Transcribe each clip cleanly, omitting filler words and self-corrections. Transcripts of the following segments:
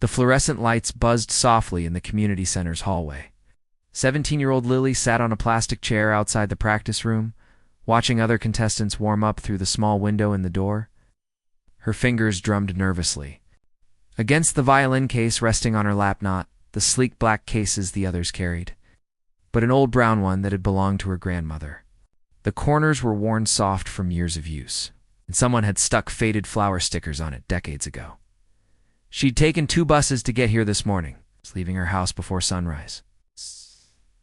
The fluorescent lights buzzed softly in the community center's hallway. 17-year-old Lily sat on a plastic chair outside the practice room, watching other contestants warm up through the small window in the door. Her fingers drummed nervously. Against the violin case resting on her lap, not the sleek black cases the others carried, but an old brown one that had belonged to her grandmother. The corners were worn soft from years of use, and someone had stuck faded flower stickers on it decades ago. She'd taken 2 buses to get here this morning, leaving her house before sunrise.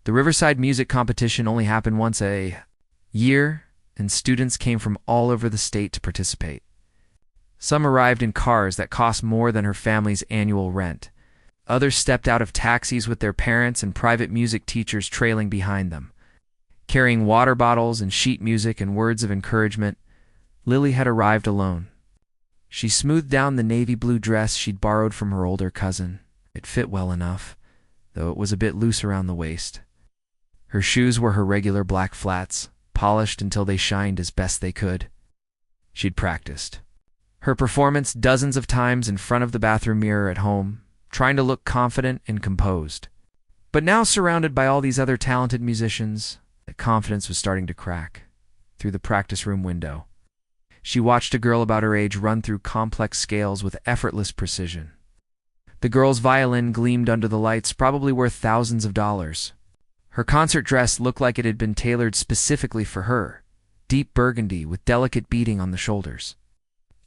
The Riverside music competition only happened once a year, and students came from all over the state to participate. Some arrived in cars that cost more than her family's annual rent. Others stepped out of taxis with their parents and private music teachers trailing behind them. Carrying water bottles and sheet music and words of encouragement, Lily had arrived alone. She smoothed down the navy blue dress she'd borrowed from her older cousin. It fit well enough, though it was a bit loose around the waist. Her shoes were her regular black flats, polished until they shined as best they could. She'd practiced her performance dozens of times in front of the bathroom mirror at home, trying to look confident and composed. But now, surrounded by all these other talented musicians, that confidence was starting to crack. Through the practice room window, she watched a girl about her age run through complex scales with effortless precision. The girl's violin gleamed under the lights, probably worth thousands of dollars. Her concert dress looked like it had been tailored specifically for her, deep burgundy with delicate beading on the shoulders.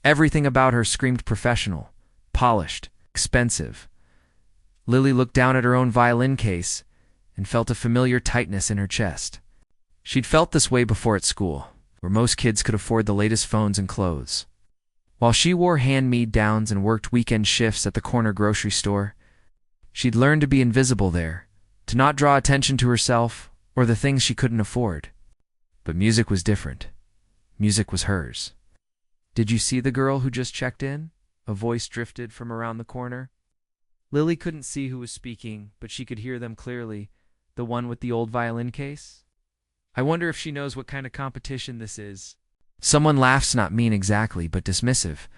Everything about her screamed professional, polished, expensive. Lily looked down at her own violin case and felt a familiar tightness in her chest. She'd felt this way before at school, where most kids could afford the latest phones and clothes. While she wore hand-me-downs and worked weekend shifts at the corner grocery store, she'd learned to be invisible there, to not draw attention to herself or the things she couldn't afford. But music was different. Music was hers. "Did you see the girl who just checked in?" A voice drifted from around the corner. Lily couldn't see who was speaking, but she could hear them clearly. "The one with the old violin case? I wonder if she knows what kind of competition this is." Someone laughs, not mean exactly, but dismissive.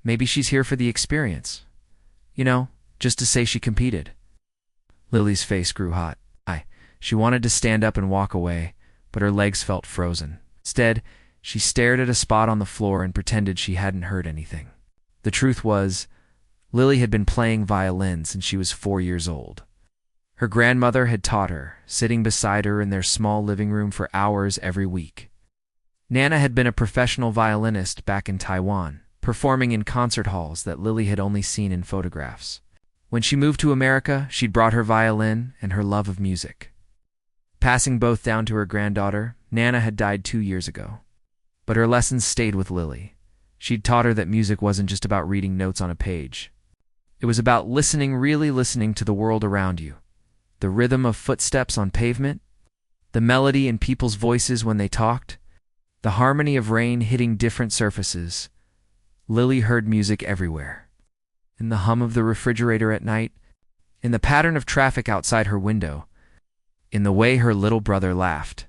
"Maybe she's here for the experience. You know, just to say she competed." Lily's face grew hot. She wanted to stand up and walk away, but her legs felt frozen. Instead, she stared at a spot on the floor and pretended she hadn't heard anything. The truth was, Lily had been playing violin since she was 4 years old. Her grandmother had taught her, sitting beside her in their small living room for hours every week. Nana had been a professional violinist back in Taiwan, performing in concert halls that Lily had only seen in photographs. When she moved to America, she'd brought her violin and her love of music. Passing both down to her granddaughter, Nana had died 2 years ago. But her lessons stayed with Lily. She'd taught her that music wasn't just about reading notes on a page. It was about listening, really listening to the world around you. The rhythm of footsteps on pavement, the melody in people's voices when they talked, the harmony of rain hitting different surfaces. Lily heard music everywhere. In the hum of the refrigerator at night, in the pattern of traffic outside her window, in the way her little brother laughed.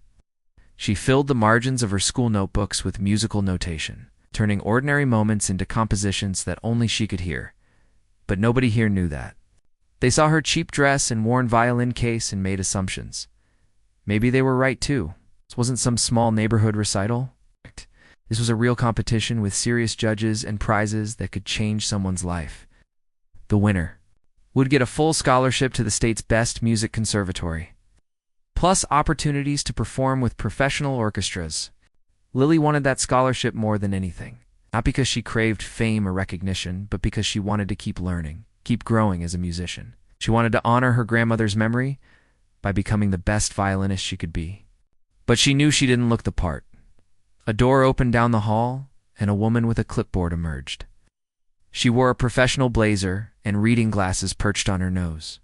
She filled the margins of her school notebooks with musical notation, turning ordinary moments into compositions that only she could hear. But nobody here knew that. They saw her cheap dress and worn violin case and made assumptions. Maybe they were right too. This wasn't some small neighborhood recital. This was a real competition with serious judges and prizes that could change someone's life. The winner would get a full scholarship to the state's best music conservatory, plus opportunities to perform with professional orchestras. Lily wanted that scholarship more than anything, not because she craved fame or recognition, but because she wanted to keep learning, keep growing as a musician. She wanted to honor her grandmother's memory by becoming the best violinist she could be. But she knew she didn't look the part. A door opened down the hall, and a woman with a clipboard emerged. She wore a professional blazer and reading glasses perched on her nose.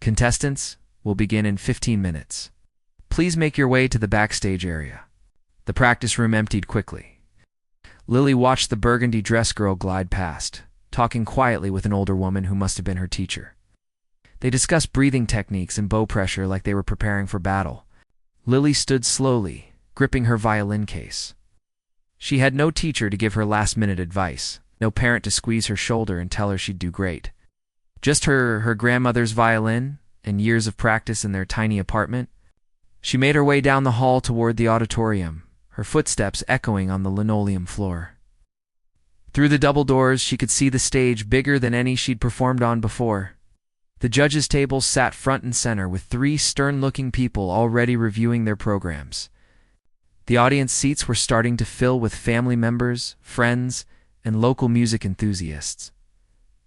"Contestants will begin in 15 minutes. Please make your way to the backstage area." The practice room emptied quickly. Lily watched the burgundy dress girl glide past, talking quietly with an older woman who must have been her teacher. They discussed breathing techniques and bow pressure like they were preparing for battle. Lily stood slowly, gripping her violin case. She had no teacher to give her last-minute advice, no parent to squeeze her shoulder and tell her she'd do great. Just her grandmother's violin and years of practice in their tiny apartment. She made her way down the hall toward the auditorium, her footsteps echoing on the linoleum floor. Through the double doors, she could see the stage bigger than any she'd performed on before. The judges' tables sat front and center with 3 stern-looking people already reviewing their programs. The audience seats were starting to fill with family members, friends, and local music enthusiasts.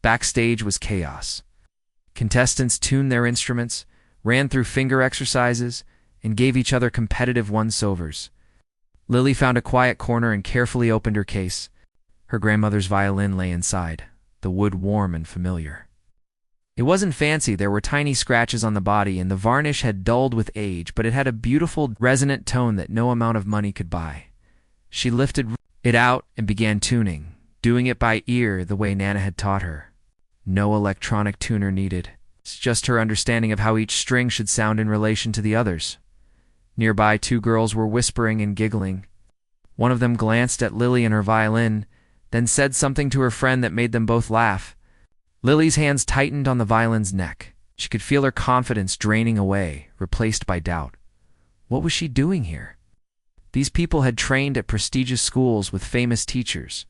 Backstage was chaos. Contestants tuned their instruments, ran through finger exercises, and gave each other competitive once-overs. Lily found a quiet corner and carefully opened her case. Her grandmother's violin lay inside, the wood warm and familiar. It wasn't fancy. There were tiny scratches on the body, and the varnish had dulled with age, but it had a beautiful, resonant tone that no amount of money could buy. She lifted it out and began tuning, doing it by ear the way Nana had taught her. No electronic tuner needed. It's just her understanding of how each string should sound in relation to the others. Nearby, 2 girls were whispering and giggling. One of them glanced at Lily and her violin, then said something to her friend that made them both laugh. Lily's hands tightened on the violin's neck. She could feel her confidence draining away, replaced by doubt. What was she doing here? These people had trained at prestigious schools with famous teachers.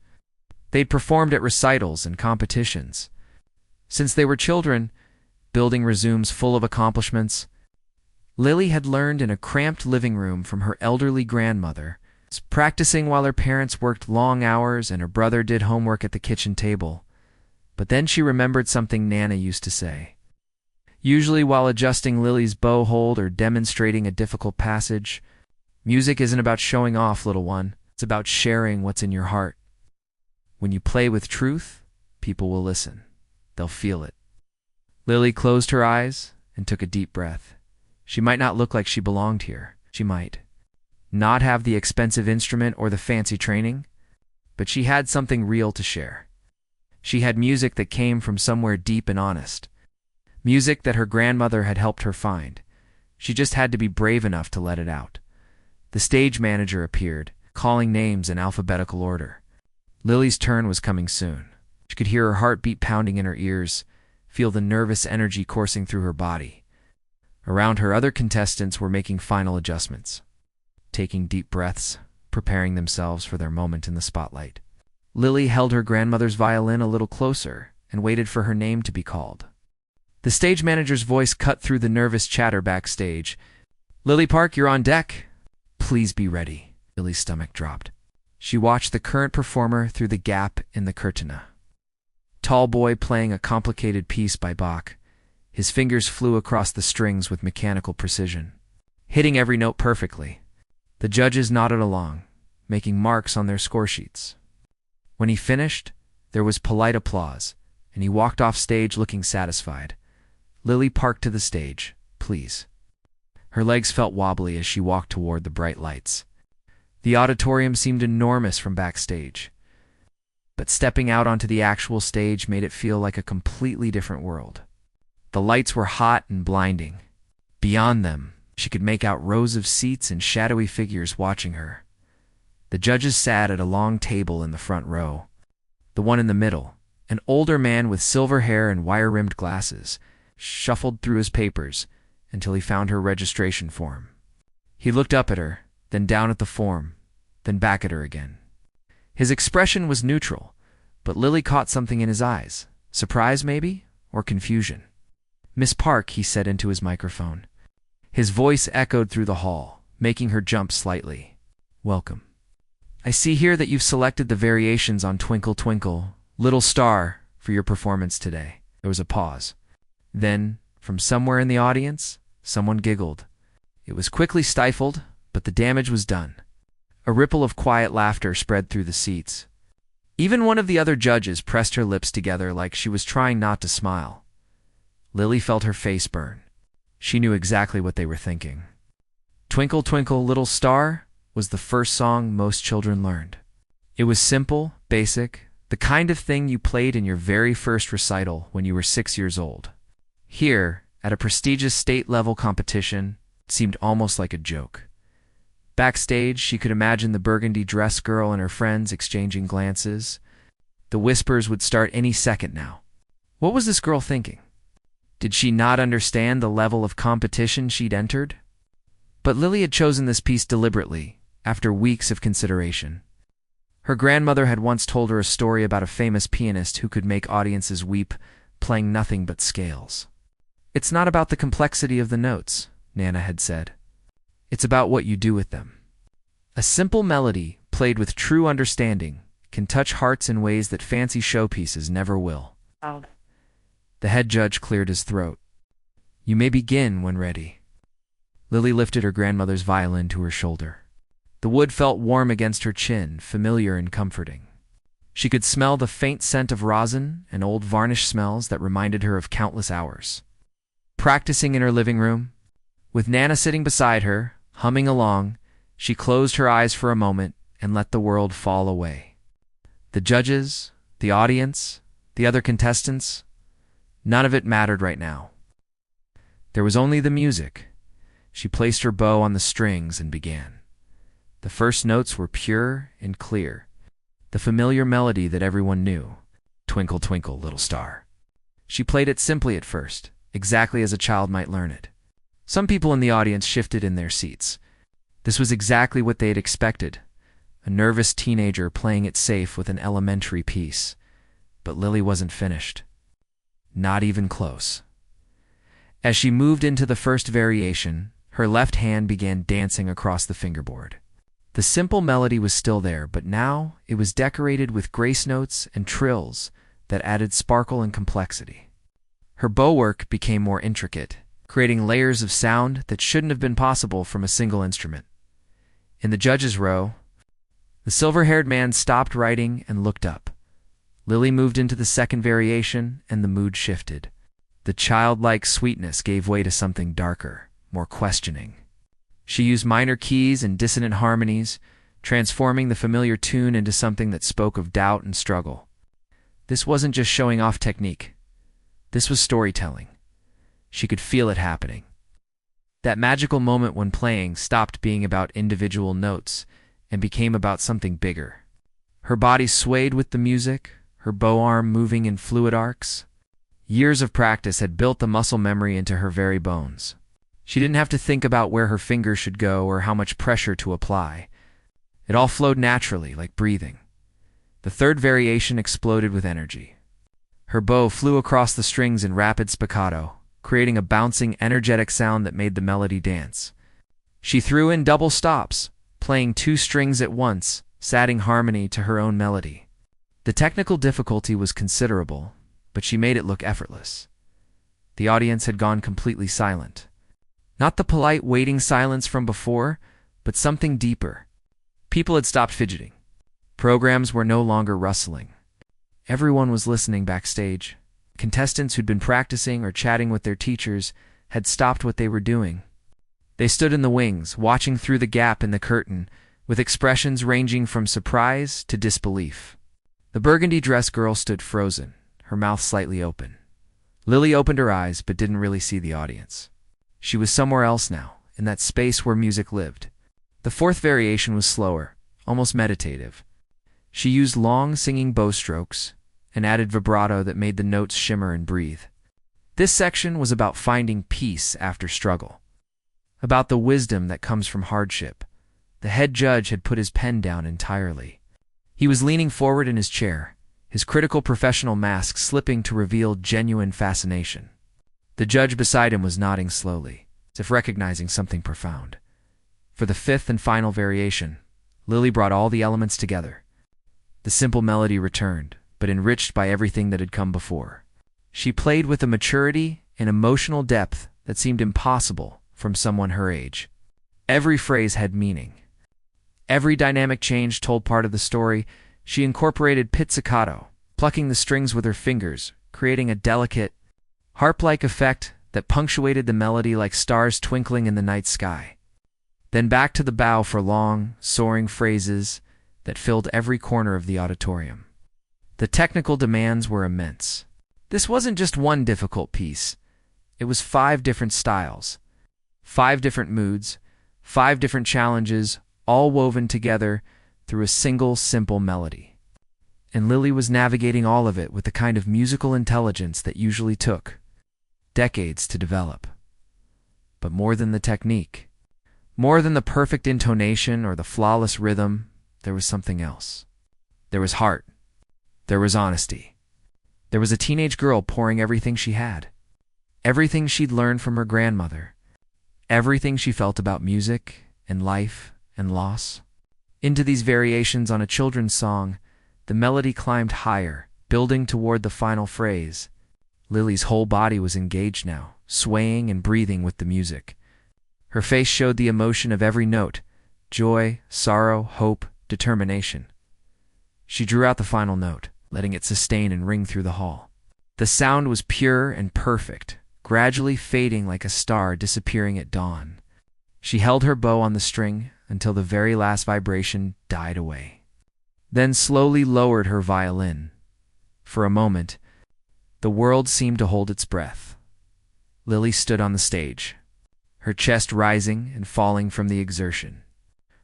They'd performed at recitals and competitions. Since they were children, building resumes full of accomplishments. Lily had learned in a cramped living room from her elderly grandmother, practicing while her parents worked long hours and her brother did homework at the kitchen table. But then she remembered something Nana used to say. Usually while adjusting Lily's bow hold or demonstrating a difficult passage, music isn't about showing off, little one. It's about sharing what's in your heart. When you play with truth, people will listen. They'll feel it. Lily closed her eyes and took a deep breath. She might not look like she belonged here. She might not have the expensive instrument or the fancy training, but she had something real to share. She had music that came from somewhere deep and honest. Music that her grandmother had helped her find. She just had to be brave enough to let it out. The stage manager appeared, calling names in alphabetical order. Lily's turn was coming soon. She could hear her heartbeat pounding in her ears, feel the nervous energy coursing through her body. Around her, other contestants were making final adjustments, taking deep breaths, preparing themselves for their moment in the spotlight. Lily held her grandmother's violin a little closer and waited for her name to be called. The stage manager's voice cut through the nervous chatter backstage. "Lily Park, you're on deck. Please be ready." Lily's stomach dropped. She watched the current performer through the gap in the curtain. Tall boy playing a complicated piece by Bach. His fingers flew across the strings with mechanical precision, hitting every note perfectly. The judges nodded along, making marks on their score sheets. When he finished, there was polite applause, and he walked off stage looking satisfied. Lily parked to the stage, please. Her legs felt wobbly as she walked toward the bright lights. The auditorium seemed enormous from backstage, but stepping out onto the actual stage made it feel like a completely different world. The lights were hot and blinding. Beyond them, she could make out rows of seats and shadowy figures watching her. The judges sat at a long table in the front row. The one in the middle, an older man with silver hair and wire-rimmed glasses, shuffled through his papers until he found her registration form. He looked up at her, then down at the form, then back at her again. His expression was neutral, but Lily caught something in his eyes. Surprise, maybe? Or confusion? "Miss Park," he said into his microphone. His voice echoed through the hall, making her jump slightly. "Welcome. I see here that you've selected the variations on Twinkle, Twinkle, Little Star for your performance today." There was a pause. Then, from somewhere in the audience, someone giggled. It was quickly stifled, but the damage was done. A ripple of quiet laughter spread through the seats. Even one of the other judges pressed her lips together like she was trying not to smile. Lily felt her face burn. She knew exactly what they were thinking. Twinkle, Twinkle, Little Star was the first song most children learned. It was simple, basic, the kind of thing you played in your very first recital when you were 6 years old. Here, at a prestigious state-level competition, it seemed almost like a joke. Backstage, she could imagine the burgundy dress girl and her friends exchanging glances. The whispers would start any second now. What was this girl thinking? Did she not understand the level of competition she'd entered? But Lily had chosen this piece deliberately, after weeks of consideration. Her grandmother had once told her a story about a famous pianist who could make audiences weep, playing nothing but scales. "It's not about the complexity of the notes," Nana had said. "It's about what you do with them." A simple melody, played with true understanding, can touch hearts in ways that fancy showpieces never will. The head judge cleared his throat. "You may begin when ready." Lily lifted her grandmother's violin to her shoulder. The wood felt warm against her chin, familiar and comforting. She could smell the faint scent of rosin and old varnish smells that reminded her of countless hours. Practicing in her living room, with Nana sitting beside her, humming along, she closed her eyes for a moment and let the world fall away. The judges, the audience, the other contestants, none of it mattered right now. There was only the music. She placed her bow on the strings and began. The first notes were pure and clear, the familiar melody that everyone knew, "Twinkle, Twinkle, Little Star." She played it simply at first, exactly as a child might learn it. Some people in the audience shifted in their seats. This was exactly what they had expected, a nervous teenager playing it safe with an elementary piece. But Lily wasn't finished. Not even close. As she moved into the first variation, her left hand began dancing across the fingerboard. The simple melody was still there, but now it was decorated with grace notes and trills that added sparkle and complexity. Her bow work became more intricate, creating layers of sound that shouldn't have been possible from a single instrument. In the judges' row, the silver-haired man stopped writing and looked up. Lily moved into the second variation, and the mood shifted. The childlike sweetness gave way to something darker, more questioning. She used minor keys and dissonant harmonies, transforming the familiar tune into something that spoke of doubt and struggle. This wasn't just showing off technique. This was storytelling. She could feel it happening. That magical moment when playing stopped being about individual notes and became about something bigger. Her body swayed with the music, her bow arm moving in fluid arcs. Years of practice had built the muscle memory into her very bones. She didn't have to think about where her fingers should go or how much pressure to apply. It all flowed naturally, like breathing. The third variation exploded with energy. Her bow flew across the strings in rapid spiccato, creating a bouncing, energetic sound that made the melody dance. She threw in double stops, playing two strings at once, adding harmony to her own melody. The technical difficulty was considerable, but she made it look effortless. The audience had gone completely silent. Not the polite waiting silence from before, but something deeper. People had stopped fidgeting. Programs were no longer rustling. Everyone was listening backstage. Contestants who'd been practicing or chatting with their teachers had stopped what they were doing. They stood in the wings, watching through the gap in the curtain, with expressions ranging from surprise to disbelief. The burgundy-dressed girl stood frozen, her mouth slightly open. Lily opened her eyes but didn't really see the audience. She was somewhere else now, in that space where music lived. The fourth variation was slower, almost meditative. She used long, singing bow strokes and added vibrato that made the notes shimmer and breathe. This section was about finding peace after struggle, about the wisdom that comes from hardship. The head judge had put his pen down entirely. He was leaning forward in his chair, his critical professional mask slipping to reveal genuine fascination. The judge beside him was nodding slowly, as if recognizing something profound. For the fifth and final variation, Lily brought all the elements together. The simple melody returned, but enriched by everything that had come before. She played with a maturity and emotional depth that seemed impossible from someone her age. Every phrase had meaning. Every dynamic change told part of the story. She incorporated pizzicato, plucking the strings with her fingers, creating a delicate, harp-like effect that punctuated the melody like stars twinkling in the night sky. Then back to the bow for long, soaring phrases that filled every corner of the auditorium. The technical demands were immense. This wasn't just one difficult piece. It was 5 different styles, 5 different moods, 5 different challenges, all woven together through a single simple melody. and Lily was navigating all of it with the kind of musical intelligence that usually took decades to develop. But more than the technique, more than the perfect intonation or the flawless rhythm, there was something else. There was heart. There was honesty. There was a teenage girl pouring everything she had. Everything she'd learned from her grandmother. Everything she felt about music and life and loss. Into these variations on a children's song, the melody climbed higher, building toward the final phrase. Lily's whole body was engaged now, swaying and breathing with the music. Her face showed the emotion of every note: joy, sorrow, hope, determination. She drew out the final note, letting it sustain and ring through the hall. The sound was pure and perfect, gradually fading like a star disappearing at dawn. She held her bow on the string until the very last vibration died away, then slowly lowered her violin. For a moment, the world seemed to hold its breath. Lily stood on the stage, her chest rising and falling from the exertion.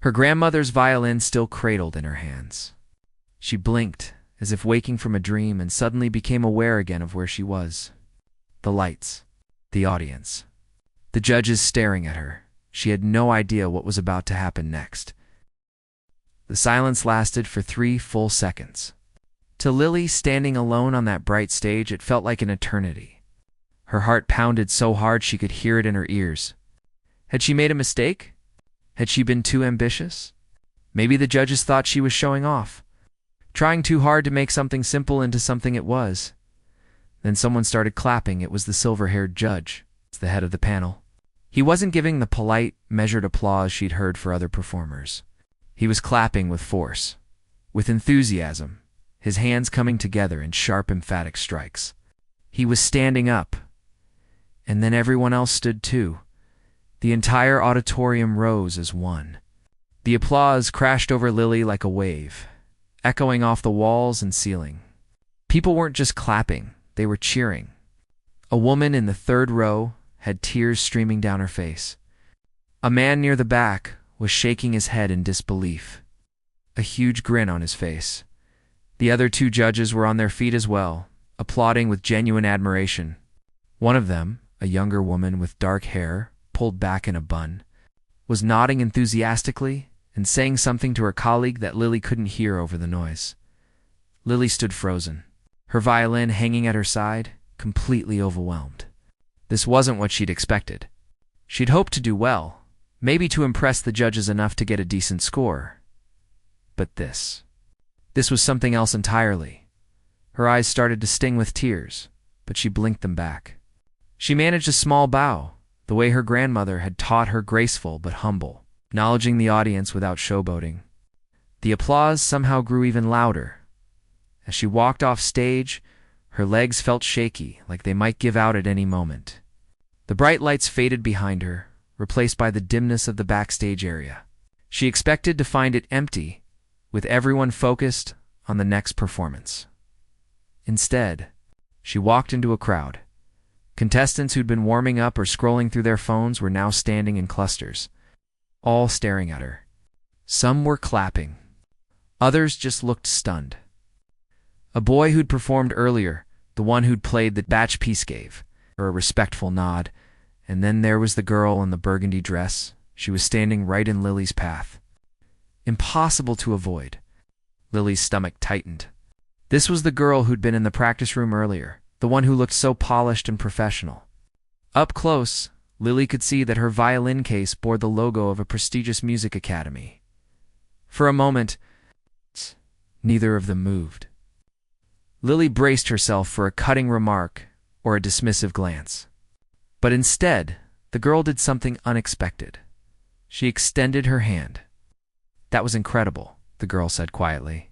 Her grandmother's violin still cradled in her hands. She blinked, as if waking from a dream, and suddenly became aware again of where she was. The lights, the audience, the judges staring at her. She had no idea what was about to happen next. The silence lasted for 3 full seconds. To Lily, standing alone on that bright stage, it felt like an eternity. Her heart pounded so hard she could hear it in her ears. Had she made a mistake? Had she been too ambitious? Maybe the judges thought she was showing off, trying too hard to make something simple into something it was. Then someone started clapping. It was the silver-haired judge, the head of the panel. He wasn't giving the polite, measured applause she'd heard for other performers. He was clapping with force, with enthusiasm, his hands coming together in sharp, emphatic strikes. He was standing up, and then everyone else stood too. The entire auditorium rose as one. The applause crashed over Lily like a wave, echoing off the walls and ceiling. People weren't just clapping, they were cheering. A woman in the 3rd row had tears streaming down her face. A man near the back was shaking his head in disbelief, a huge grin on his face. The other 2 judges were on their feet as well, applauding with genuine admiration. One of them, a younger woman with dark hair pulled back in a bun, was nodding enthusiastically and saying something to her colleague that Lily couldn't hear over the noise. Lily stood frozen, her violin hanging at her side, completely overwhelmed. This wasn't what she'd expected. She'd hoped to do well, maybe to impress the judges enough to get a decent score. But this was something else entirely. Her eyes started to sting with tears, but she blinked them back. She managed a small bow, the way her grandmother had taught her, graceful but humble, acknowledging the audience without showboating. The applause somehow grew even louder. As she walked off stage, her legs felt shaky, like they might give out at any moment. The bright lights faded behind her, replaced by the dimness of the backstage area. She expected to find it empty, with everyone focused on the next performance. Instead, she walked into a crowd. Contestants who'd been warming up or scrolling through their phones were now standing in clusters, all staring at her. Some were clapping. Others just looked stunned. A boy who'd performed earlier, the one who'd played the batch piece, gave her a respectful nod, and then there was the girl in the burgundy dress. She was standing right in Lily's path. Impossible to avoid. Lily's stomach tightened. This was the girl who'd been in the practice room earlier, the one who looked so polished and professional. Up close, Lily could see that her violin case bore the logo of a prestigious music academy. For a moment, neither of them moved. Lily braced herself for a cutting remark or a dismissive glance. But instead, the girl did something unexpected. She extended her hand. "That was incredible," the girl said quietly.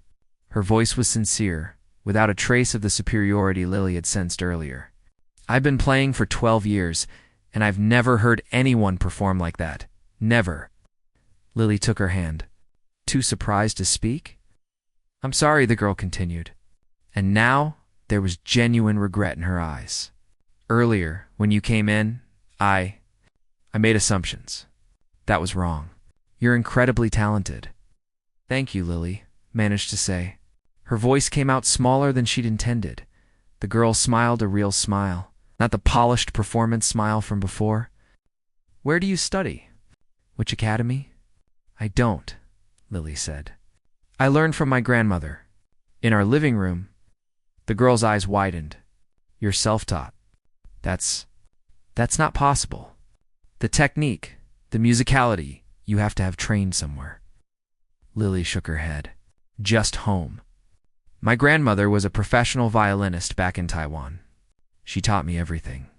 Her voice was sincere, without a trace of the superiority Lily had sensed earlier. "I've been playing for 12 years, and I've never heard anyone perform like that. Never." Lily took her hand. Too surprised to speak? "I'm sorry," the girl continued. And now there was genuine regret in her eyes. "Earlier, when you came in, I made assumptions. That was wrong. You're incredibly talented." "Thank you," Lily managed to say. Her voice came out smaller than she'd intended. The girl smiled a real smile, not the polished performance smile from before. "Where do you study? Which academy?" "I don't," Lily said. "I learned from my grandmother. In our living room." The girl's eyes widened. "You're self-taught. That's not possible. The technique, the musicality, you have to have trained somewhere." Lily shook her head. "Just home. My grandmother was a professional violinist back in Taiwan. She taught me everything."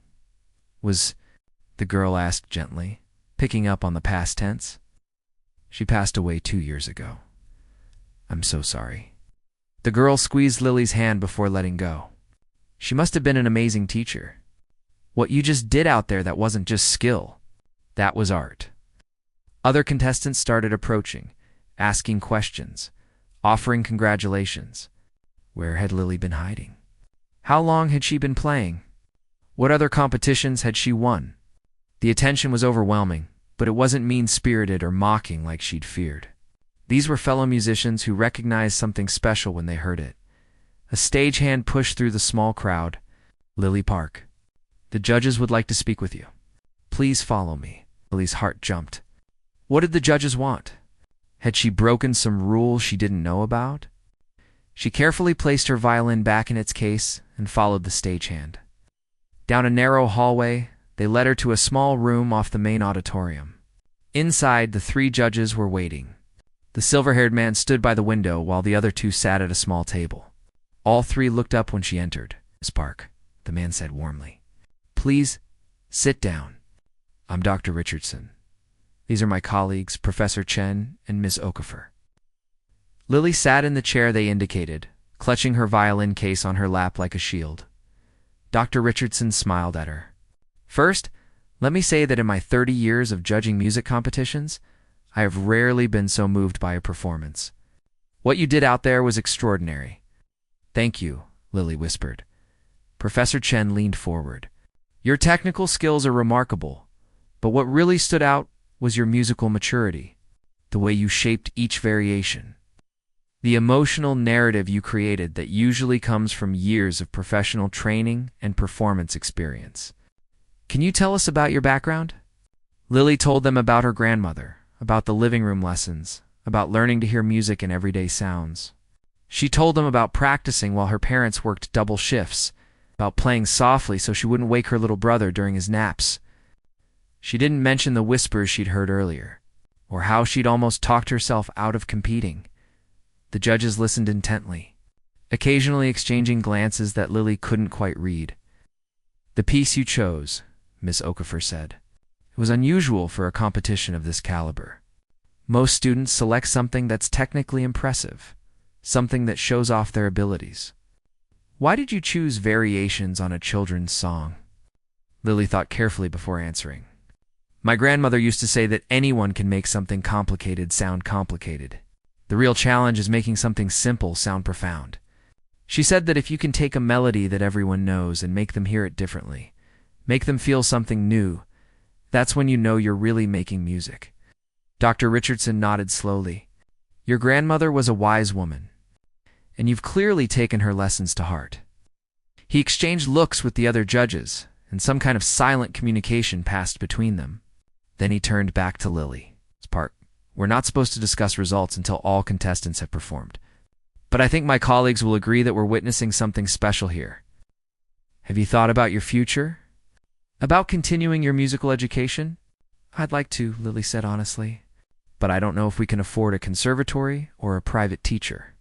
The girl asked gently, picking up on the past tense. "She passed away 2 years ago. I'm so sorry." The girl squeezed Lily's hand before letting go. "She must have been an amazing teacher. What you just did out there, that wasn't just skill. That was art." Other contestants started approaching, asking questions, offering congratulations. Where had Lily been hiding? How long had she been playing? What other competitions had she won? The attention was overwhelming, but it wasn't mean-spirited or mocking like she'd feared. These were fellow musicians who recognized something special when they heard it. A stagehand pushed through the small crowd. "Lily Park, the judges would like to speak with you. Please follow me." Lily's heart jumped. What did the judges want? Had she broken some rule she didn't know about? She carefully placed her violin back in its case and followed the stagehand. Down a narrow hallway, they led her to a small room off the main auditorium. Inside, the 3 judges were waiting. The silver-haired man stood by the window while the other 2 sat at a small table. All 3 looked up when she entered. "Miss Park," the man said warmly. "Please, sit down. I'm Dr. Richardson. These are my colleagues, Professor Chen and Miss Okafor." Lily sat in the chair they indicated, clutching her violin case on her lap like a shield. Dr. Richardson smiled at her. "First, let me say that in my 30 years of judging music competitions, I have rarely been so moved by a performance. What you did out there was extraordinary." "Thank you," Lily whispered. Professor Chen leaned forward. "Your technical skills are remarkable, but what really stood out was your musical maturity, the way you shaped each variation. The emotional narrative you created that usually comes from years of professional training and performance experience. Can you tell us about your background?" Lily told them about her grandmother, about the living room lessons, about learning to hear music in everyday sounds. She told them about practicing while her parents worked double shifts, about playing softly so she wouldn't wake her little brother during his naps. She didn't mention the whispers she'd heard earlier, or how she'd almost talked herself out of competing. The judges listened intently, occasionally exchanging glances that Lily couldn't quite read. "The piece you chose," Miss Okafor said. "It was unusual for a competition of this caliber. Most students select something that's technically impressive, something that shows off their abilities. Why did you choose variations on a children's song?" Lily thought carefully before answering. "My grandmother used to say that anyone can make something complicated sound complicated. The real challenge is making something simple sound profound. She said that if you can take a melody that everyone knows and make them hear it differently, make them feel something new, that's when you know you're really making music." Dr. Richardson nodded slowly. "Your grandmother was a wise woman, and you've clearly taken her lessons to heart." He exchanged looks with the other judges, and some kind of silent communication passed between them. Then he turned back to Lily. "Park, we're not supposed to discuss results until all contestants have performed. But I think my colleagues will agree that we're witnessing something special here. Have you thought about your future? About continuing your musical education?" "I'd like to," Lily said honestly. "But I don't know if we can afford a conservatory or a private teacher.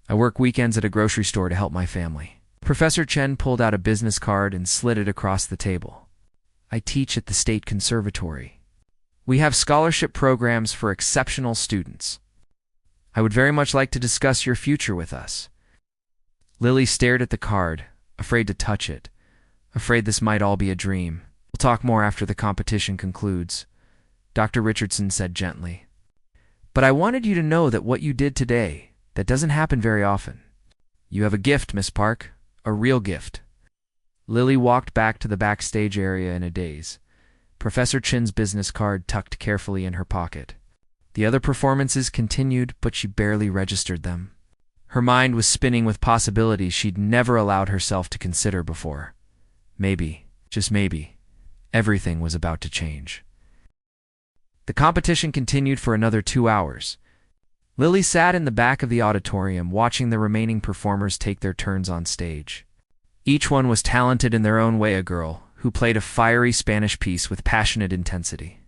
I work weekends at a grocery store to help my family." Professor Chen pulled out a business card and slid it across the table. "I teach at the State Conservatory. We have scholarship programs for exceptional students. I would very much like to discuss your future with us." Lily stared at the card, afraid to touch it, afraid this might all be a dream. "We'll talk more after the competition concludes," Dr. Richardson said gently. "But I wanted you to know that what you did today, that doesn't happen very often. You have a gift, Miss Park, a real gift." Lily walked back to the backstage area in a daze, Professor Chen's business card tucked carefully in her pocket. The other performances continued, but she barely registered them. Her mind was spinning with possibilities she'd never allowed herself to consider before. Maybe, just maybe, everything was about to change. The competition continued for another 2 hours. Lily sat in the back of the auditorium watching the remaining performers take their turns on stage. Each one was talented in their own way, a girl who played a fiery Spanish piece with passionate intensity,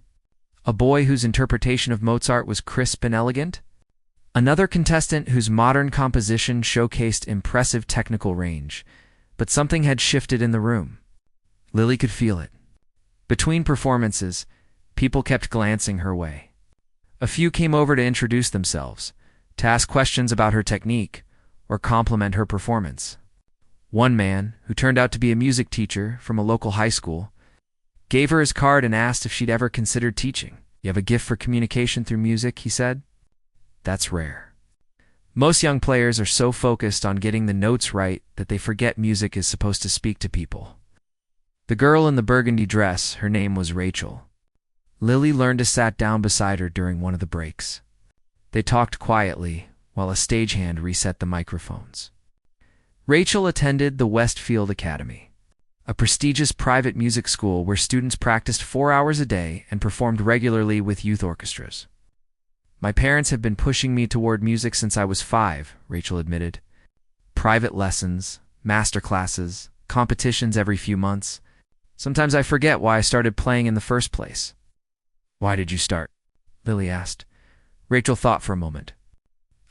a boy whose interpretation of Mozart was crisp and elegant, another contestant whose modern composition showcased impressive technical range. But something had shifted in the room. Lily could feel it. Between performances, people kept glancing her way. A few came over to introduce themselves, to ask questions about her technique, or compliment her performance. One man, who turned out to be a music teacher from a local high school, gave her his card and asked if she'd ever considered teaching. "You have a gift for communication through music," he said. "That's rare. Most young players are so focused on getting the notes right that they forget music is supposed to speak to people." The girl in the burgundy dress, her name was Rachel. Lily learned to sat down beside her during one of the breaks. They talked quietly while a stagehand reset the microphones. Rachel attended the Westfield Academy, a prestigious private music school where students practiced 4 hours a day and performed regularly with youth orchestras. "My parents have been pushing me toward music since I was 5, Rachel admitted. "Private lessons, master classes, competitions every few months. Sometimes I forget why I started playing in the first place." "Why did you start?" Lily asked. Rachel thought for a moment.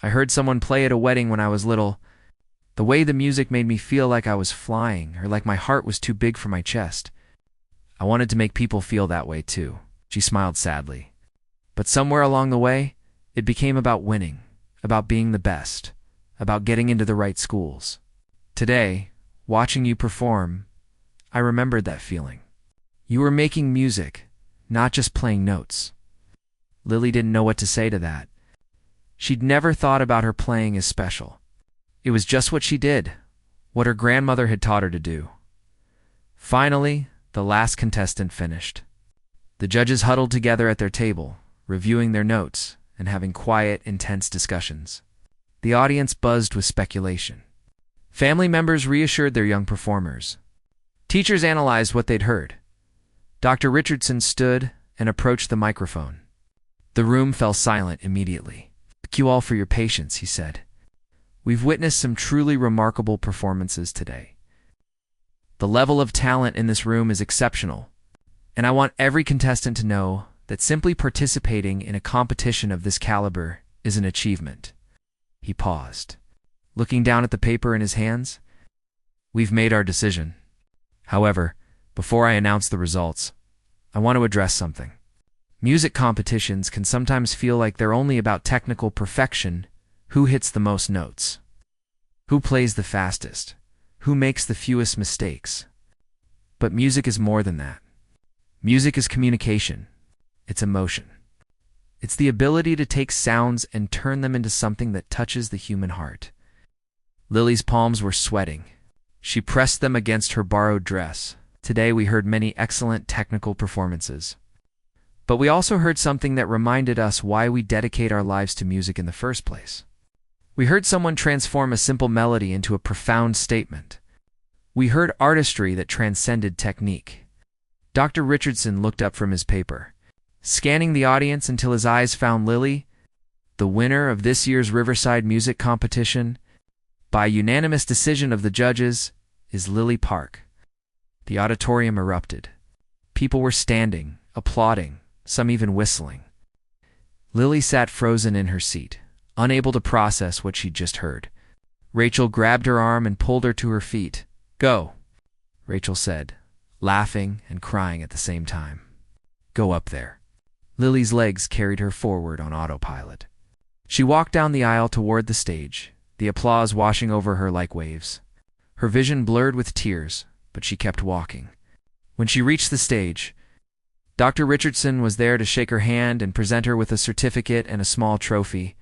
"I heard someone play at a wedding when I was little. The way the music made me feel like I was flying, or like my heart was too big for my chest. I wanted to make people feel that way too." She smiled sadly. "But somewhere along the way, it became about winning, about being the best, about getting into the right schools. Today, watching you perform, I remembered that feeling. You were making music, not just playing notes." Lily didn't know what to say to that. She'd never thought about her playing as special. It was just what she did, what her grandmother had taught her to do. Finally, the last contestant finished. The judges huddled together at their table, reviewing their notes and having quiet, intense discussions. The audience buzzed with speculation. Family members reassured their young performers. Teachers analyzed what they'd heard. Dr. Richardson stood and approached the microphone. The room fell silent immediately. "Thank you all for your patience," he said. "We've witnessed some truly remarkable performances today. The level of talent in this room is exceptional, and I want every contestant to know that simply participating in a competition of this caliber is an achievement." He paused, looking down at the paper in his hands. "We've made our decision. However, before I announce the results, I want to address something. Music competitions can sometimes feel like they're only about technical perfection. Who hits the most notes? Who plays the fastest? Who makes the fewest mistakes? But music is more than that. Music is communication. It's emotion. It's the ability to take sounds and turn them into something that touches the human heart." Lily's palms were sweating. She pressed them against her borrowed dress. "Today we heard many excellent technical performances. But we also heard something that reminded us why we dedicate our lives to music in the first place. We heard someone transform a simple melody into a profound statement. We heard artistry that transcended technique." Dr. Richardson looked up from his paper, scanning the audience until his eyes found Lily. "The winner of this year's Riverside Music Competition, by unanimous decision of the judges, is Lily Park." The auditorium erupted. People were standing, applauding, some even whistling. Lily sat frozen in her seat, unable to process what she'd just heard. Rachel grabbed her arm and pulled her to her feet. "Go," Rachel said, laughing and crying at the same time. "Go up there." Lily's legs carried her forward on autopilot. She walked down the aisle toward the stage, the applause washing over her like waves. Her vision blurred with tears, but she kept walking. When she reached the stage, Dr. Richardson was there to shake her hand and present her with a certificate and a small trophy.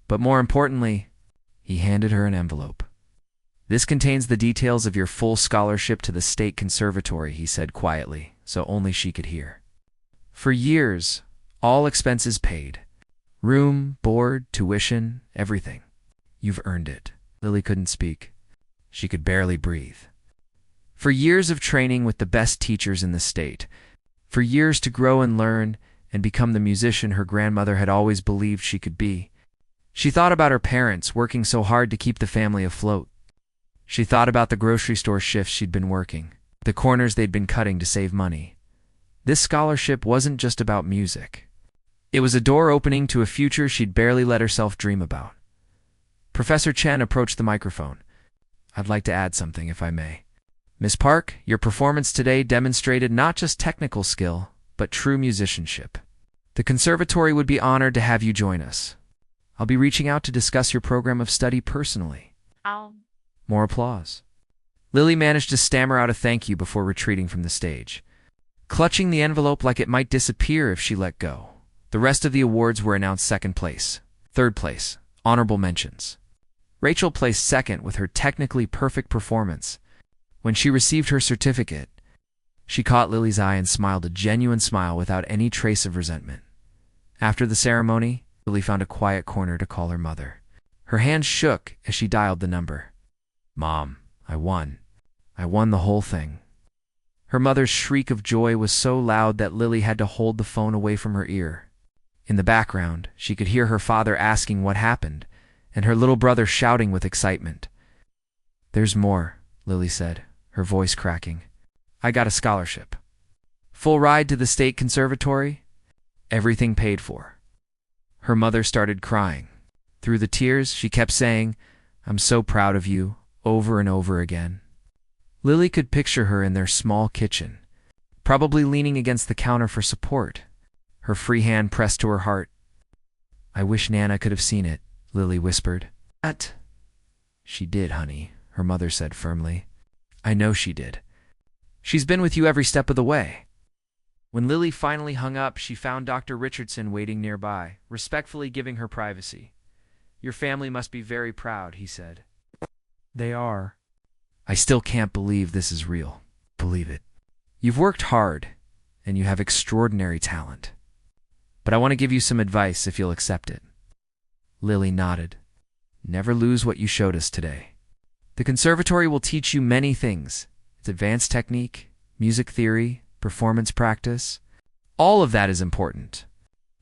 But more importantly, he handed her an envelope. "This contains the details of your full scholarship to the State Conservatory," he said quietly, so only she could hear. "For years, all expenses paid. Room, board, tuition, everything. You've earned it. Lily couldn't speak. She could barely breathe. For years of training with the best teachers in the state, for years to grow and learn and become the musician her grandmother had always believed she could be. She thought about her parents working so hard to keep the family afloat. She thought about the grocery store shifts she'd been working, the corners they'd been cutting to save money. This scholarship wasn't just about music. It was a door opening to a future she'd barely let herself dream about. Professor Chen approached the microphone. I'd like to add something, if I may. Miss Park, your performance today demonstrated not just technical skill, but true musicianship. The conservatory would be honored to have you join us. I'll be reaching out to discuss your program of study personally. More applause. Lily managed to stammer out a thank you before retreating from the stage, clutching the envelope like it might disappear if she let go. The rest of the awards were announced: second place, third place, honorable mentions. Rachel placed second with her technically perfect performance. When she received her certificate, she caught Lily's eye and smiled a genuine smile without any trace of resentment. After the ceremony, Lily found a quiet corner to call her mother. Her hands shook as she dialed the number. Mom, I won. I won the whole thing. Her mother's shriek of joy was so loud that Lily had to hold the phone away from her ear. In the background, she could hear her father asking what happened, and her little brother shouting with excitement. There's more, Lily said, her voice cracking. I got a scholarship. Full ride to the state conservatory. Everything paid for. Her mother started crying. Through the tears, she kept saying, I'm so proud of you, over and over again. Lily could picture her in their small kitchen, probably leaning against the counter for support, her free hand pressed to her heart. I wish Nana could have seen it, Lily whispered. What? She did, honey, her mother said firmly. I know she did. She's been with you every step of the way. When Lily finally hung up, she found Dr. Richardson waiting nearby, respectfully giving her privacy. Your family must be very proud, he said. They are. I still can't believe this is real. Believe it. You've worked hard, and you have extraordinary talent. But I want to give you some advice if you'll accept it. Lily nodded. Never lose what you showed us today. The conservatory will teach you many things. It's advanced technique, music theory, performance practice. All of that is important.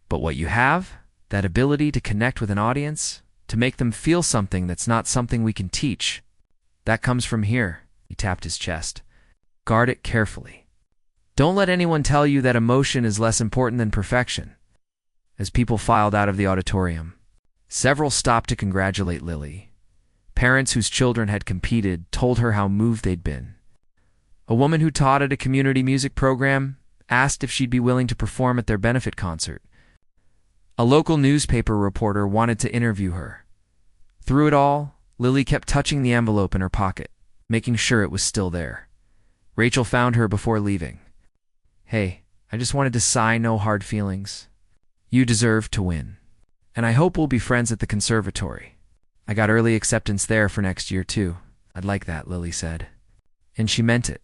But what you have, that ability to connect with an audience, to make them feel something that's not something we can teach, that comes from here. He tapped his chest. Guard it carefully. Don't let anyone tell you that emotion is less important than perfection. As people filed out of the auditorium, several stopped to congratulate Lily. Parents whose children had competed told her how moved they'd been. A woman who taught at a community music program asked if she'd be willing to perform at their benefit concert. A local newspaper reporter wanted to interview her. Through it all, Lily kept touching the envelope in her pocket, making sure it was still there. Rachel found her before leaving. Hey, I just wanted to sign, no hard feelings. You deserve to win. And I hope we'll be friends at the conservatory. I got early acceptance there for next year, too. I'd like that, Lily said. And she meant it.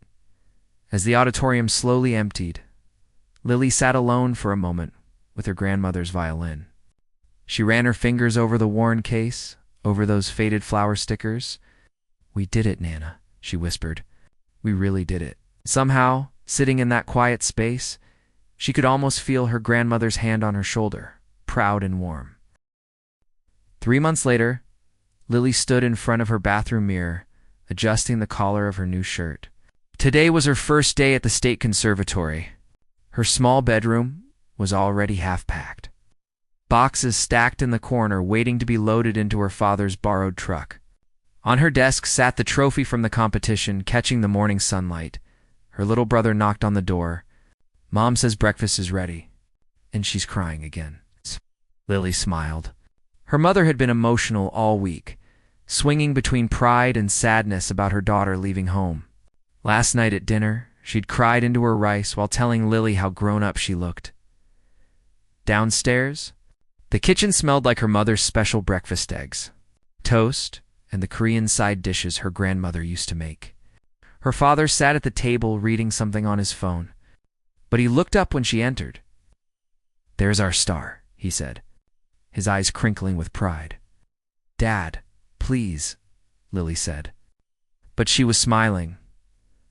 As the auditorium slowly emptied, Lily sat alone for a moment with her grandmother's violin. She ran her fingers over the worn case, over those faded flower stickers. We did it, Nana, she whispered. We really did it. Somehow, sitting in that quiet space, she could almost feel her grandmother's hand on her shoulder, proud and warm. 3 months later, Lily stood in front of her bathroom mirror, adjusting the collar of her new shirt. Today was her first day at the State Conservatory. Her small bedroom was already half-packed. Boxes stacked in the corner waiting to be loaded into her father's borrowed truck. On her desk sat the trophy from the competition, catching the morning sunlight. Her little brother knocked on the door. Mom says breakfast is ready. And she's crying again. Lily smiled. Her mother had been emotional all week, swinging between pride and sadness about her daughter leaving home. Last night at dinner, she'd cried into her rice while telling Lily how grown-up she looked. Downstairs, the kitchen smelled like her mother's special breakfast eggs, toast, and the Korean side dishes her grandmother used to make. Her father sat at the table reading something on his phone, but he looked up when she entered. There's our star, he said, his eyes crinkling with pride. Dad, please," Lily said. But she was smiling.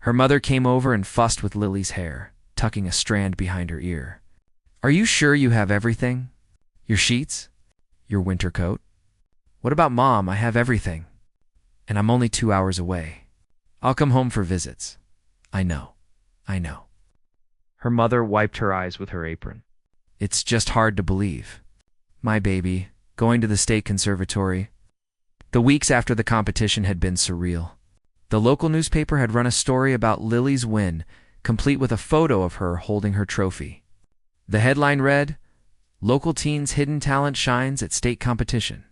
Her mother came over and fussed with Lily's hair, tucking a strand behind her ear. "Are you sure you have everything? Your sheets? Your winter coat? What about Mom? I have everything. And I'm only 2 hours away. I'll come home for visits." I know. Her mother wiped her eyes with her apron. "It's just hard to believe. My baby, going to the state conservatory." The weeks after the competition had been surreal. The local newspaper had run a story about Lily's win, complete with a photo of her holding her trophy. The headline read, "Local teen's hidden talent shines at state competition."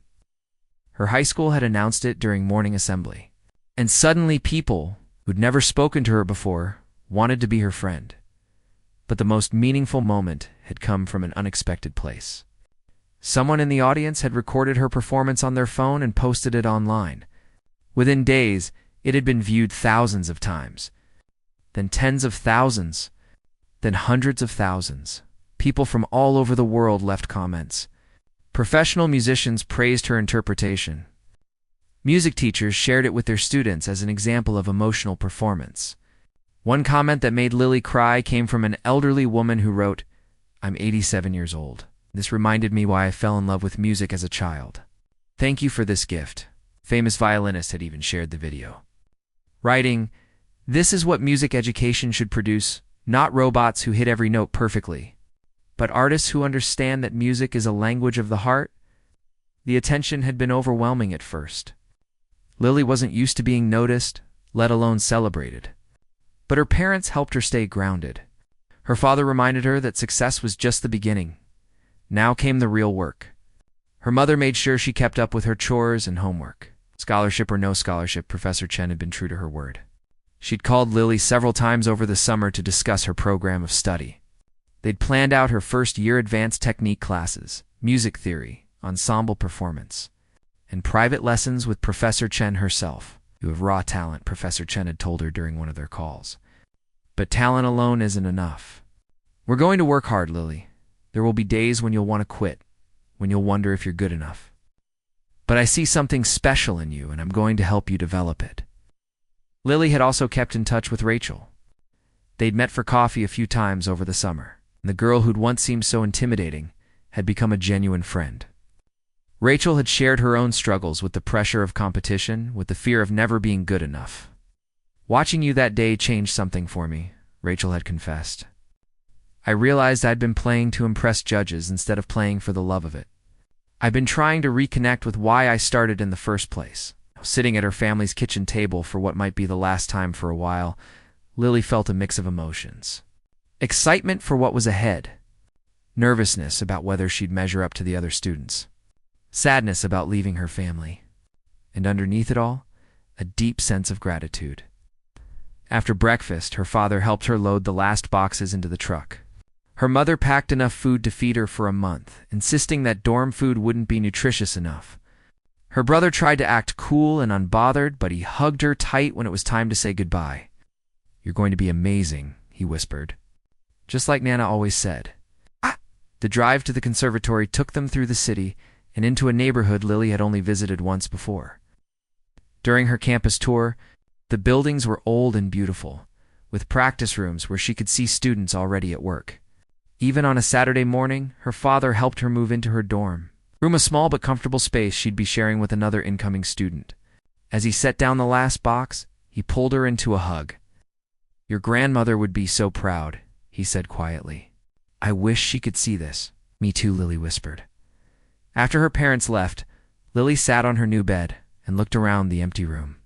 Her high school had announced it during morning assembly. And suddenly people, who'd never spoken to her before, wanted to be her friend. But the most meaningful moment had come from an unexpected place. Someone in the audience had recorded her performance on their phone and posted it online. Within days, it had been viewed thousands of times, then tens of thousands, then hundreds of thousands. People from all over the world left comments. Professional musicians praised her interpretation. Music teachers shared it with their students as an example of emotional performance. One comment that made Lily cry came from an elderly woman who wrote, "I'm 87 years old. This reminded me why I fell in love with music as a child. Thank you for this gift." Famous violinists had even shared the video, writing, "This is what music education should produce, not robots who hit every note perfectly, but artists who understand that music is a language of the heart." The attention had been overwhelming at first. Lily wasn't used to being noticed, let alone celebrated. But her parents helped her stay grounded. Her father reminded her that success was just the beginning. Now came the real work. Her mother made sure she kept up with her chores and homework. Scholarship or no scholarship, Professor Chen had been true to her word. She'd called Lily several times over the summer to discuss her program of study. They'd planned out her first-year advanced technique classes, music theory, ensemble performance, and private lessons with Professor Chen herself. "You have raw talent," Professor Chen had told her during one of their calls. "But talent alone isn't enough. We're going to work hard, Lily. There will be days when you'll want to quit, when you'll wonder if you're good enough. But I see something special in you, and I'm going to help you develop it." Lily had also kept in touch with Rachel. They'd met for coffee a few times over the summer, and the girl who'd once seemed so intimidating had become a genuine friend. Rachel had shared her own struggles with the pressure of competition, with the fear of never being good enough. "Watching you that day changed something for me," Rachel had confessed. "I realized I'd been playing to impress judges instead of playing for the love of it. I've been trying to reconnect with why I started in the first place." Sitting at her family's kitchen table for what might be the last time for a while, Lily felt a mix of emotions. Excitement for what was ahead, nervousness about whether she'd measure up to the other students, sadness about leaving her family, and underneath it all, a deep sense of gratitude. After breakfast, her father helped her load the last boxes into the truck. Her mother packed enough food to feed her for a month, insisting that dorm food wouldn't be nutritious enough. Her brother tried to act cool and unbothered, but he hugged her tight when it was time to say goodbye. "You're going to be amazing," he whispered. Just like Nana always said. The drive to the conservatory took them through the city and into a neighborhood Lily had only visited once before. During her campus tour, the buildings were old and beautiful, with practice rooms where she could see students already at work. Even on a Saturday morning, her father helped her move into her dorm room, a small but comfortable space she'd be sharing with another incoming student. As he set down the last box, he pulled her into a hug. "Your grandmother would be so proud," he said quietly. "I wish she could see this." "Me too," Lily whispered. After her parents left, Lily sat on her new bed and looked around the empty room.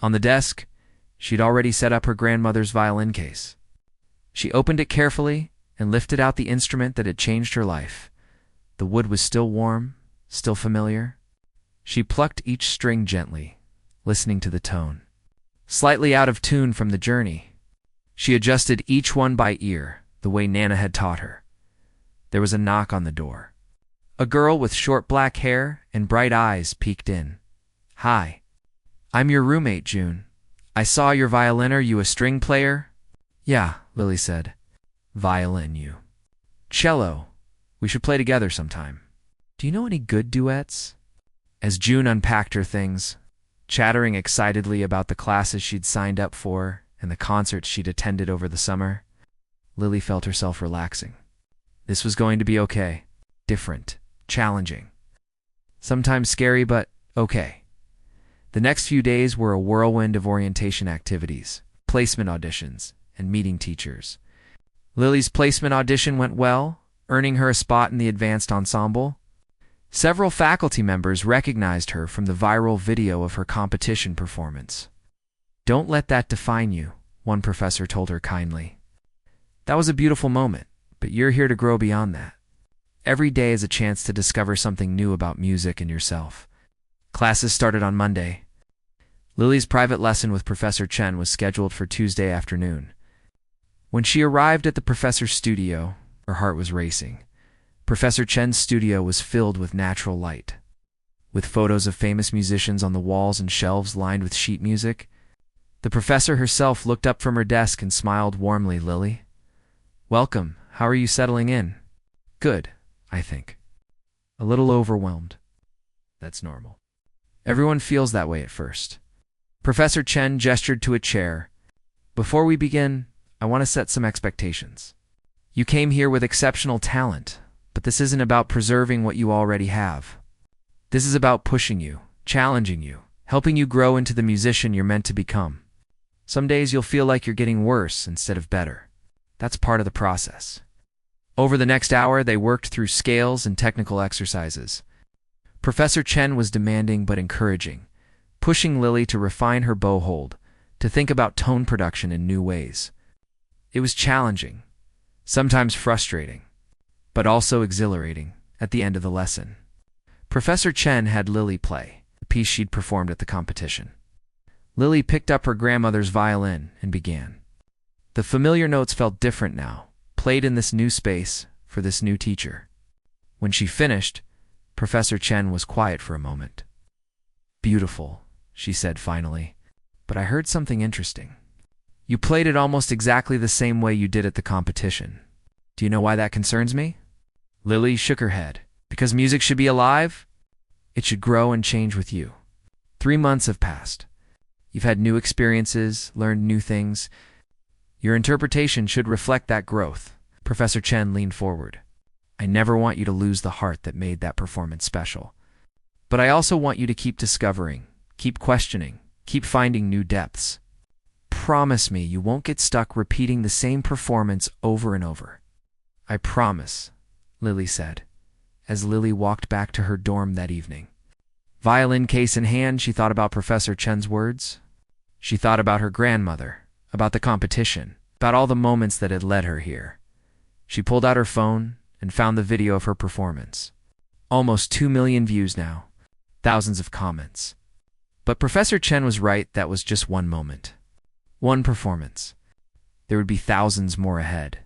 On the desk, she'd already set up her grandmother's violin case. She opened it carefully and lifted out the instrument that had changed her life. The wood was still warm, still familiar. She plucked each string gently, listening to the tone. Slightly out of tune from the journey, she adjusted each one by ear, the way Nana had taught her. There was a knock on the door. A girl with short black hair and bright eyes peeked in. "Hi. I'm your roommate, June. I saw your violin. Are you a string player?" "Yeah," Lily said. "Violin, you." "Cello. We should play together sometime." "Do you know any good duets?" As June unpacked her things, chattering excitedly about the classes she'd signed up for and the concerts she'd attended over the summer, Lily felt herself relaxing. This was going to be okay. Different. Challenging. Sometimes scary, but okay. The next few days were a whirlwind of orientation activities, placement auditions, and meeting teachers. Lily's placement audition went well, earning her a spot in the advanced ensemble. Several faculty members recognized her from the viral video of her competition performance. "Don't let that define you," one professor told her kindly. "That was a beautiful moment, but you're here to grow beyond that. Every day is a chance to discover something new about music and yourself." Classes started on Monday. Lily's private lesson with Professor Chen was scheduled for Tuesday afternoon. When she arrived at the professor's studio, her heart was racing. Professor Chen's studio was filled with natural light. With photos of famous musicians on the walls and shelves lined with sheet music, the professor herself looked up from her desk and smiled warmly. "Lily, welcome. How are you settling in?" "Good, I think. A little overwhelmed." "That's normal. Everyone feels that way at first." Professor Chen gestured to a chair. "Before we begin, I want to set some expectations. You came here with exceptional talent, but this isn't about preserving what you already have. This is about pushing you, challenging you, helping you grow into the musician you're meant to become. Some days you'll feel like you're getting worse instead of better. That's part of the process." Over the next hour, they worked through scales and technical exercises. Professor Chen was demanding but encouraging, pushing Lily to refine her bow hold, to think about tone production in new ways. It was challenging, sometimes frustrating, but also exhilarating at the end of the lesson. Professor Chen had Lily play the piece she'd performed at the competition. Lily picked up her grandmother's violin and began. The familiar notes felt different now, played in this new space for this new teacher. When she finished, Professor Chen was quiet for a moment. "Beautiful," she said finally, "but I heard something interesting. You played it almost exactly the same way you did at the competition. Do you know why that concerns me?" Lily shook her head. "Because music should be alive? It should grow and change with you. 3 months have passed. You've had new experiences, learned new things. Your interpretation should reflect that growth." Professor Chen leaned forward. "I never want you to lose the heart that made that performance special. But I also want you to keep discovering, keep questioning, keep finding new depths. Promise me you won't get stuck repeating the same performance over and over." "I promise," Lily said, as Lily walked back to her dorm that evening. Violin case in hand, she thought about Professor Chen's words. She thought about her grandmother, about the competition, about all the moments that had led her here. She pulled out her phone and found the video of her performance. Almost 2 million views now, thousands of comments. But Professor Chen was right, that was just one moment. One performance. There would be thousands more ahead.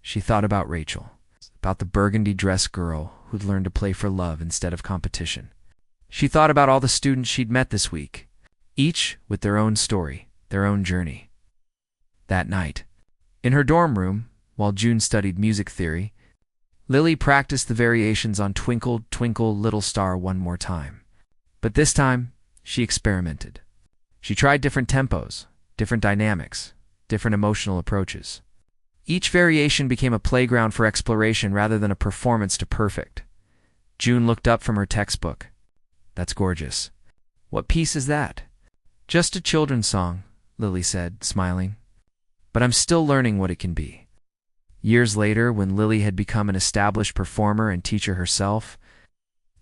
She thought about Rachel, about the burgundy-dressed girl who'd learned to play for love instead of competition. She thought about all the students she'd met this week, each with their own story, their own journey. That night, in her dorm room, while June studied music theory, Lily practiced the variations on Twinkle, Twinkle, Little Star one more time. But this time, she experimented. She tried different tempos, different dynamics, different emotional approaches. Each variation became a playground for exploration rather than a performance to perfect. June looked up from her textbook. "That's gorgeous. What piece is that?" "Just a children's song," Lily said, smiling. "But I'm still learning what it can be." Years later, when Lily had become an established performer and teacher herself,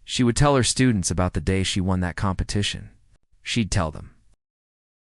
she would tell her students about the day she won that competition. She'd tell them,